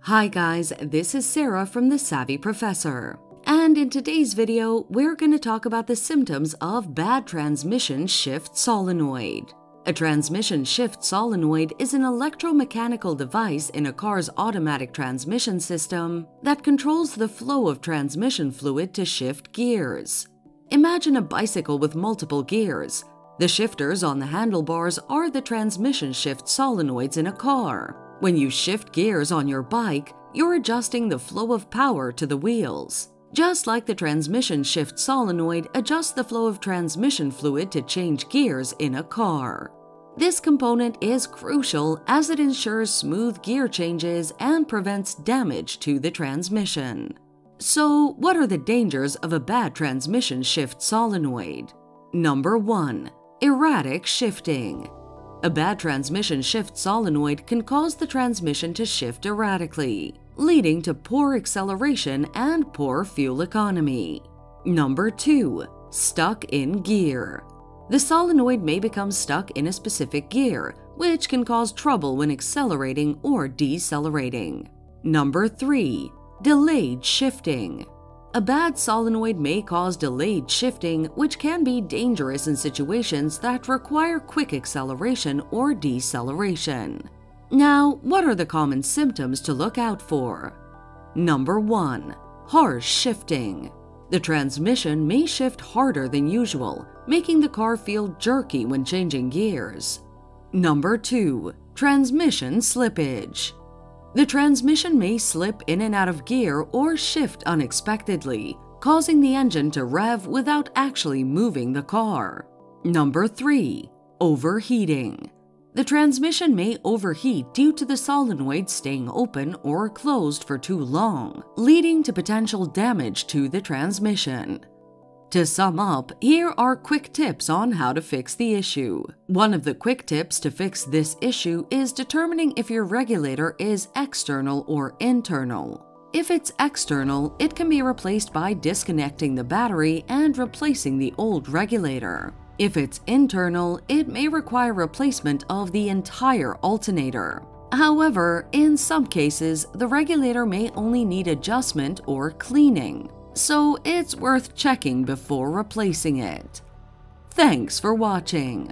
Hi guys, this is Sarah from The Savvy Professor. And in today's video, we're going to talk about the symptoms of bad transmission shift solenoid. A transmission shift solenoid is an electromechanical device in a car's automatic transmission system that controls the flow of transmission fluid to shift gears. Imagine a bicycle with multiple gears. The shifters on the handlebars are the transmission shift solenoids in a car. When you shift gears on your bike, you're adjusting the flow of power to the wheels. Just like the transmission shift solenoid adjusts the flow of transmission fluid to change gears in a car. This component is crucial as it ensures smooth gear changes and prevents damage to the transmission. So, what are the dangers of a bad transmission shift solenoid? Number 1. Erratic shifting. A bad transmission shift solenoid can cause the transmission to shift erratically, leading to poor acceleration and poor fuel economy. Number 2. Stuck in gear. The solenoid may become stuck in a specific gear, which can cause trouble when accelerating or decelerating. Number 3. Delayed shifting. A bad solenoid may cause delayed shifting, which can be dangerous in situations that require quick acceleration or deceleration. Now, what are the common symptoms to look out for? Number 1. Harsh shifting. The transmission may shift harder than usual, making the car feel jerky when changing gears. Number 2. Transmission slippage. The transmission may slip in and out of gear or shift unexpectedly, causing the engine to rev without actually moving the car. Number 3. Overheating. The transmission may overheat due to the solenoid staying open or closed for too long, leading to potential damage to the transmission. To sum up, here are quick tips on how to fix the issue. One of the quick tips to fix this issue is determining if your regulator is external or internal. If it's external, it can be replaced by disconnecting the battery and replacing the old regulator. If it's internal, it may require replacement of the entire alternator. However, in some cases, the regulator may only need adjustment or cleaning, so it's worth checking before replacing it. Thanks for watching.